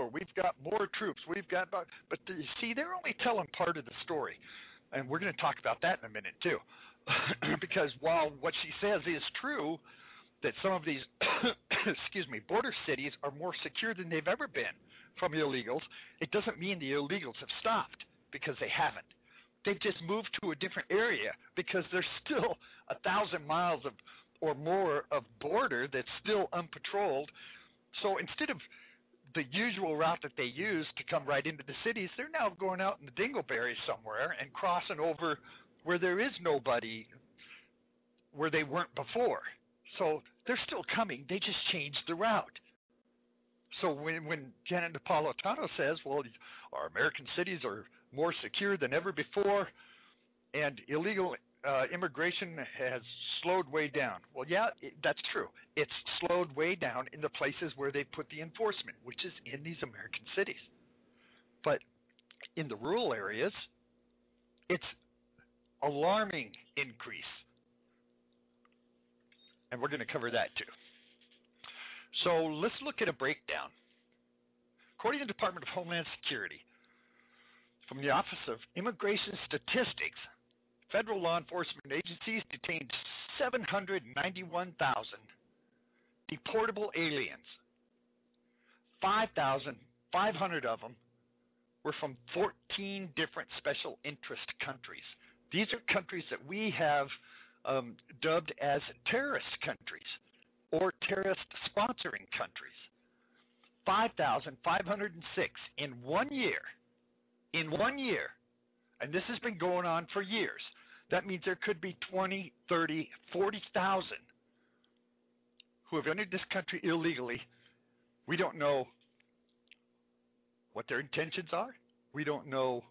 secure. We've got more troops. We've got, but you see, they're only telling part of the story, and we're going to talk about that in a minute too, because while what she says is true, that some of these, excuse me, border cities are more secure than they've ever been from illegals, it doesn't mean the illegals have stopped, because they haven't. They've just moved to a different area because there's still 1,000 miles of or more of border that's still unpatrolled. So instead of the usual route that they use to come right into the cities, they're now going out in the dingleberries somewhere and crossing over where there is nobody, where they weren't before. So they're still coming. They just changed the route. So when Janet Napolitano says, well, our American cities are more secure than ever before, and illegal immigration has slowed way down. Well, yeah, that's true. It's slowed way down in the places where they put the enforcement, which is in these American cities. But in the rural areas, it's alarming increase. And we're going to cover that too. So let's look at a breakdown. According to the Department of Homeland Security, from the Office of Immigration Statistics, federal law enforcement agencies detained 791,000 deportable aliens. 5,500 of them were from 14 different special interest countries. These are countries that we have dubbed as terrorist countries or terrorist sponsoring countries. 5,506 in 1 year. In 1 year. And this has been going on for years. That means there could be 20, 30, 40,000 who have entered this country illegally. We don't know what their intentions are. We don't know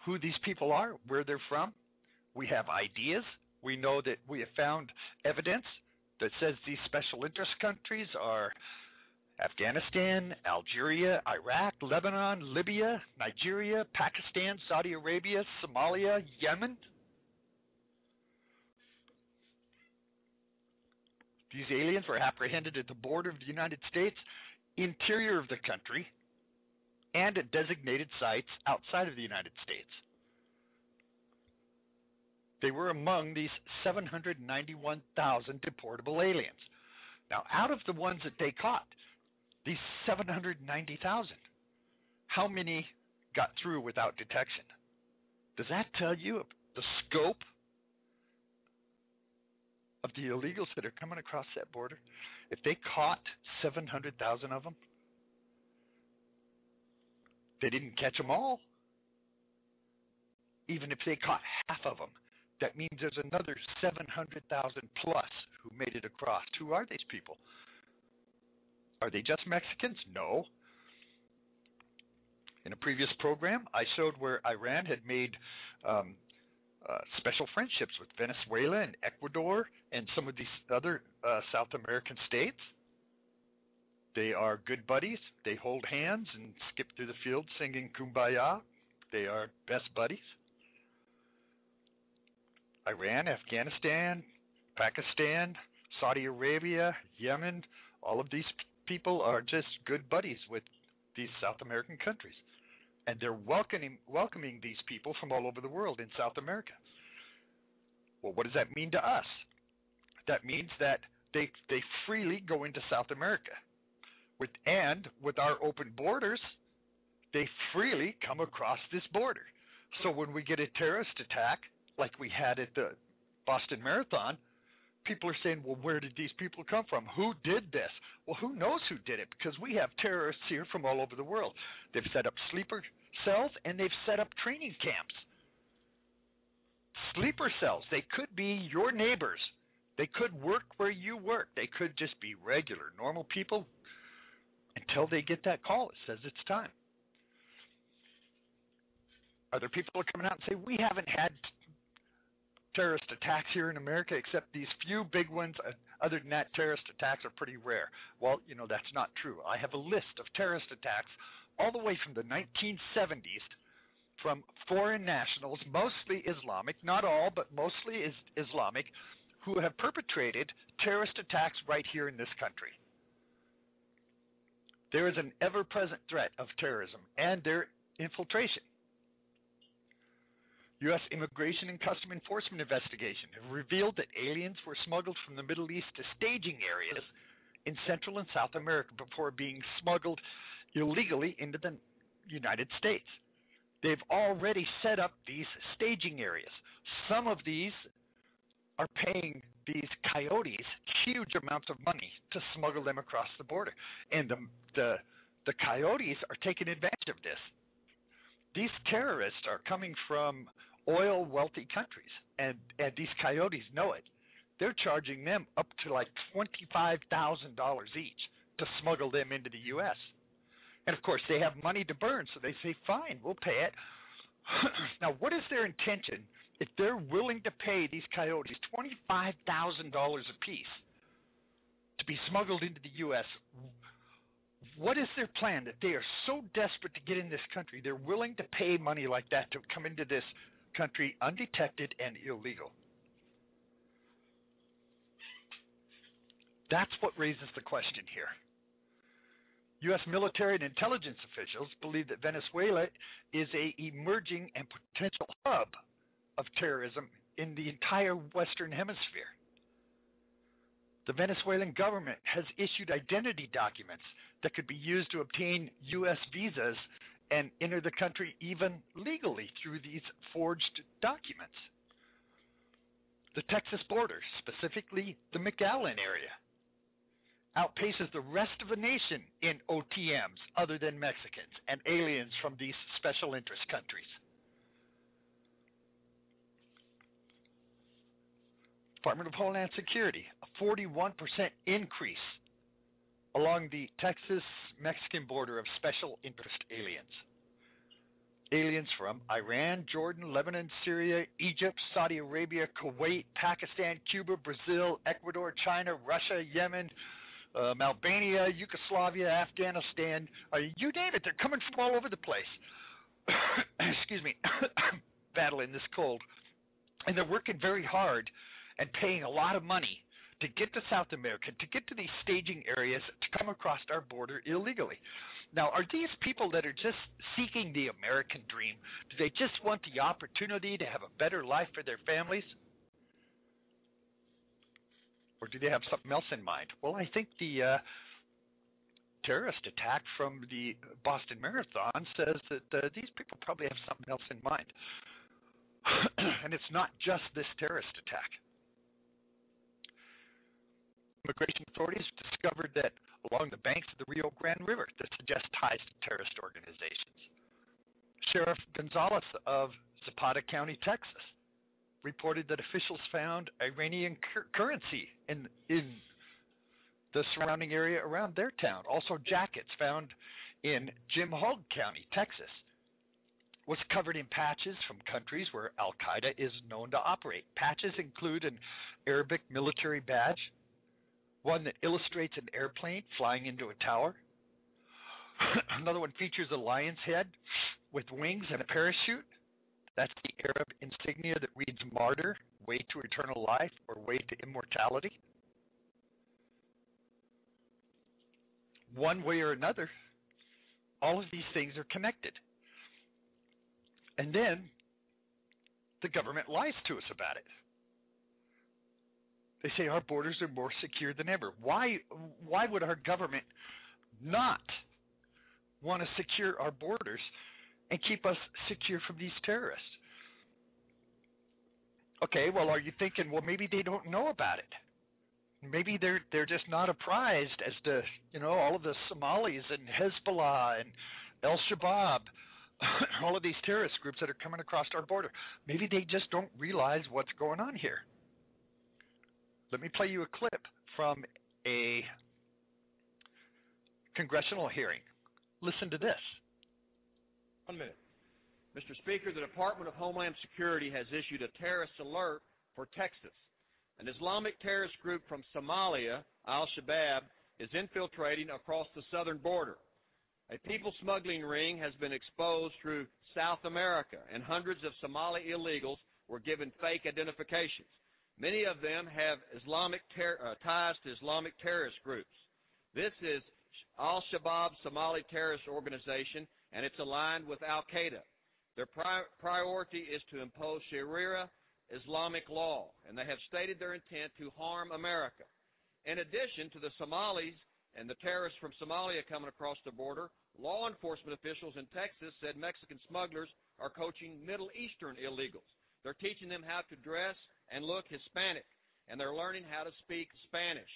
who these people are, where they're from. We have ideas. We know that we have found evidence that says these special interest countries are Afghanistan, Algeria, Iraq, Lebanon, Libya, Nigeria, Pakistan, Saudi Arabia, Somalia, Yemen. These aliens were apprehended at the border of the United States, interior of the country, and at designated sites outside of the United States. They were among these 791,000 deportable aliens. Now, out of the ones that they caught, these 790,000, how many got through without detection? Does that tell you the scope of the illegals that are coming across that border? If they caught 700,000 of them, they didn't catch them all. Even if they caught half of them, that means there's another 700,000 plus who made it across. Who are these people? Are they just Mexicans? No. In a previous program, I showed where Iran had made special friendships with Venezuela and Ecuador and some of these other South American states. They are good buddies. They hold hands and skip through the field singing Kumbaya. They are best buddies. Iran, Afghanistan, Pakistan, Saudi Arabia, Yemen, all of these people are just good buddies with these South American countries. And they're welcoming these people from all over the world in South America. Well, what does that mean to us? That means that they freely go into South America. And with our open borders, they freely come across this border. So when we get a terrorist attack, like we had at the Boston Marathon, people are saying, well, where did these people come from? Who did this? Well, who knows who did it? Because we have terrorists here from all over the world. They've set up sleeper cells, and they've set up training camps. Sleeper cells, they could be your neighbors. They could work where you work. They could just be regular, normal people until they get that call that says it's time. Other people are coming out and say, we haven't had terrorist attacks here in America except these few big ones. Other than that, terrorist attacks are pretty rare. Well, that's not true. I have a list of terrorist attacks all the way from the 1970s from foreign nationals, mostly Islamic, not all, but mostly Islamic, who have perpetrated terrorist attacks right here in this country. There is an ever-present threat of terrorism and their infiltration. U.S. Immigration and Custom Enforcement investigation have revealed that aliens were smuggled from the Middle East to staging areas in Central and South America before being smuggled illegally into the United States. They've already set up these staging areas. Some of these are paying these coyotes huge amounts of money to smuggle them across the border. And the coyotes are taking advantage of this. These terrorists are coming from oil-wealthy countries, and these coyotes know it. They're charging them up to like $25,000 each to smuggle them into the U.S. And, of course, they have money to burn, so they say, fine, we'll pay it. Now, what is their intention if they're willing to pay these coyotes $25,000 apiece to be smuggled into the U.S.? What is their plan that they are so desperate to get in this country, they're willing to pay money like that to come into this country undetected and illegal? That's what raises the question here. U.S. military and intelligence officials believe that Venezuela is an emerging and potential hub of terrorism in the entire Western Hemisphere. The Venezuelan government has issued identity documents that could be used to obtain U.S. visas and enter the country even legally through these forged documents. The Texas border, specifically the McAllen area, outpaces the rest of the nation in OTMs other than Mexicans and aliens from these special interest countries. Department of Homeland Security, a 41% increase along the Texas-Mexican border of special interest aliens. Aliens from Iran, Jordan, Lebanon, Syria, Egypt, Saudi Arabia, Kuwait, Pakistan, Cuba, Brazil, Ecuador, China, Russia, Yemen, Albania, Yugoslavia, Afghanistan, you name it, they're coming from all over the place. Excuse me, battling this cold. And they're working very hard and paying a lot of money to get to South America, to get to these staging areas, to come across our border illegally. Now, are these people that are just seeking the American dream? Do they just want the opportunity to have a better life for their families? Or do they have something else in mind? Well, I think the terrorist attack from the Boston Marathon says that these people probably have something else in mind. And it's not just this terrorist attack. Immigration authorities discovered that along the banks of the Rio Grande River that suggest ties to terrorist organizations. Sheriff Gonzalez of Zapata County, Texas, reported that officials found Iranian currency in the surrounding area around their town. Also, jackets found in Jim Hogg County, Texas, was covered in patches from countries where Al-Qaeda is known to operate. Patches include an Arabic military badge, one that illustrates an airplane flying into a tower. Another one features a lion's head with wings and a parachute. That's the Arab insignia that reads martyr, way to eternal life, or way to immortality. One way or another, all of these things are connected. And then the government lies to us about it. They say our borders are more secure than ever. Why would our government not want to secure our borders and keep us secure from these terrorists? Okay, well, are you thinking, well, maybe they don't know about it? Maybe they're just not apprised as to, all of the Somalis and Hezbollah and Al-Shabaab, all of these terrorist groups that are coming across our border. Maybe they just don't realize what's going on here. Let me play you a clip from a congressional hearing. Listen to this. 1 minute. Mr. Speaker, the Department of Homeland Security has issued a terrorist alert for Texas. An Islamic terrorist group from Somalia, Al-Shabaab, is infiltrating across the southern border. A people smuggling ring has been exposed through South America, and hundreds of Somali illegals were given fake identifications. Many of them have Islamic ties to Islamic terrorist groups. This is Al-Shabaab Somali terrorist organization, and it's aligned with Al-Qaeda. Their priority is to impose Sharia Islamic law, and they have stated their intent to harm America. In addition to the Somalis and the terrorists from Somalia coming across the border, law enforcement officials in Texas said Mexican smugglers are coaching Middle Eastern illegals. They're teaching them how to dress and look Hispanic, and they're learning how to speak Spanish.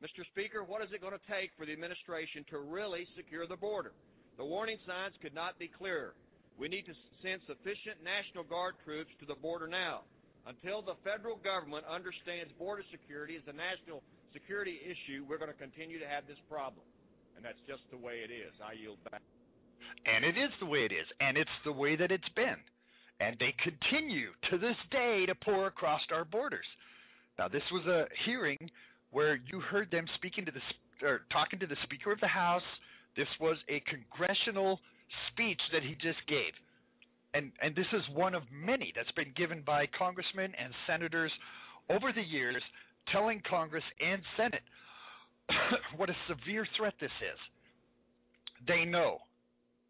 Mr. Speaker, what is it going to take for the administration to really secure the border? The warning signs could not be clearer. We need to send sufficient National Guard troops to the border now. Until the federal government understands border security is a national security issue, we're going to continue to have this problem. And that's just the way it is. I yield back. And it is the way it is, and it's the way that it's been. And they continue to this day to pour across our borders. Now, this was a hearing where you heard them talking to the Speaker of the House. This was a congressional speech that he just gave. And this is one of many that's been given by congressmen and senators over the years, telling Congress and Senate what a severe threat this is. They know.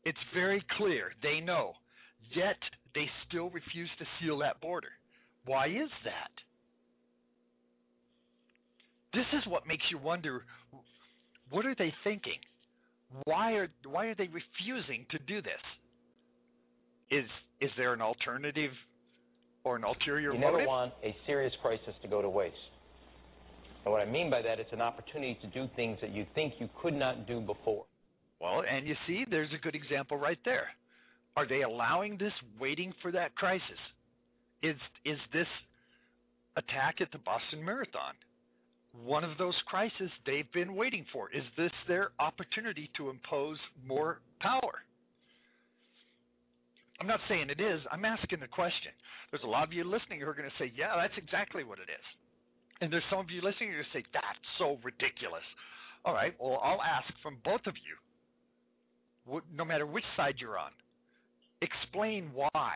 It's very clear. They know. Yet they still refuse to seal that border. Why is that? This is what makes you wonder, what are they thinking? Why are they refusing to do this? Is there an alternative or an ulterior motive? You never want a serious crisis to go to waste. And what I mean by that, it's an opportunity to do things that you think you could not do before. Well, and you see, there's a good example right there. Are they allowing this, waiting for that crisis? Is this attack at the Boston Marathon one of those crises they've been waiting for? Is this their opportunity to impose more power? I'm not saying it is. I'm asking the question. There's a lot of you listening who are going to say, yeah, that's exactly what it is. And there's some of you listening who are going to say, that's so ridiculous. All right, well, I'll ask from both of you, no matter which side you're on, explain why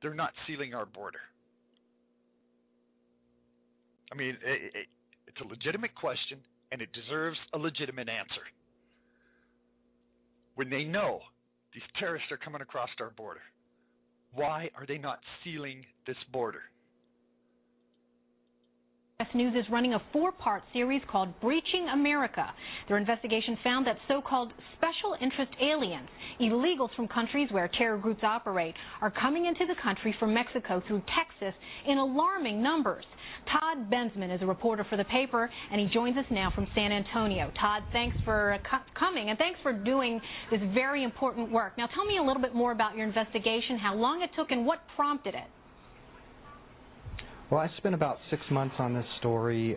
they're not sealing our border. I mean, it's a legitimate question, and it deserves a legitimate answer. When they know these terrorists are coming across our border, why are they not sealing this border? CBS News is running a 4-part series called Breaching America. Their investigation found that so-called special interest aliens, illegals from countries where terror groups operate, are coming into the country from Mexico through Texas in alarming numbers. Todd Bensman is a reporter for the paper, and he joins us now from San Antonio. Todd, thanks for coming, and thanks for doing this very important work. Now, tell me a little bit more about your investigation, how long it took, and what prompted it. Well, I spent about 6 months on this story.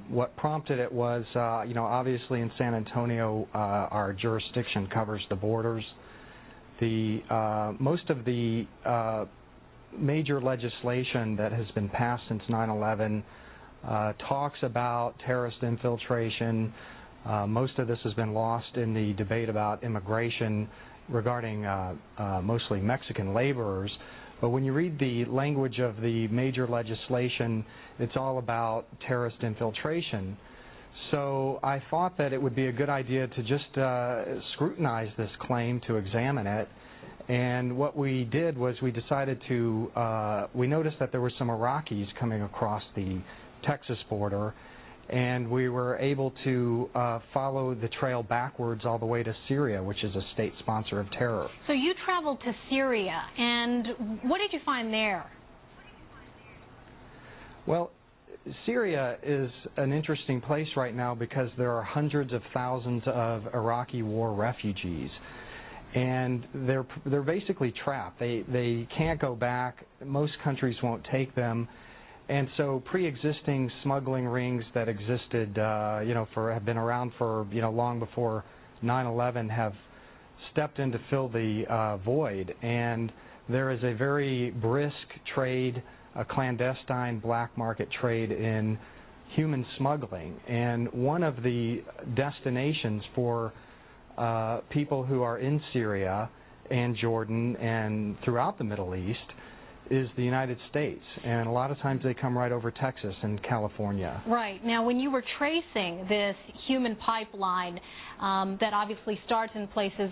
What prompted it was, obviously in San Antonio, our jurisdiction covers the borders. Most of the major legislation that has been passed since 9/11 talks about terrorist infiltration. Most of this has been lost in the debate about immigration regarding mostly Mexican laborers. But when you read the language of the major legislation, it's all about terrorist infiltration. So I thought that it would be a good idea to just scrutinize this claim, to examine it. And what we did was we decided to, we noticed that there were some Iraqis coming across the Texas border, and we were able to follow the trail backwards all the way to Syria, which is a state sponsor of terror. So you traveled to Syria, and what did you find there? Well, Syria is an interesting place right now because there are hundreds of thousands of Iraqi war refugees. And they're basically trapped. They can't go back. Most countries won't take them. And so pre-existing smuggling rings that existed, have been around for, long before 9/11 have stepped in to fill the void. And there is a very brisk trade, a clandestine black market trade in human smuggling. And one of the destinations for people who are in Syria and Jordan and throughout the Middle East is the United States, and a lot of times they come right over Texas and California. Right. Now, when you were tracing this human pipeline that obviously starts in places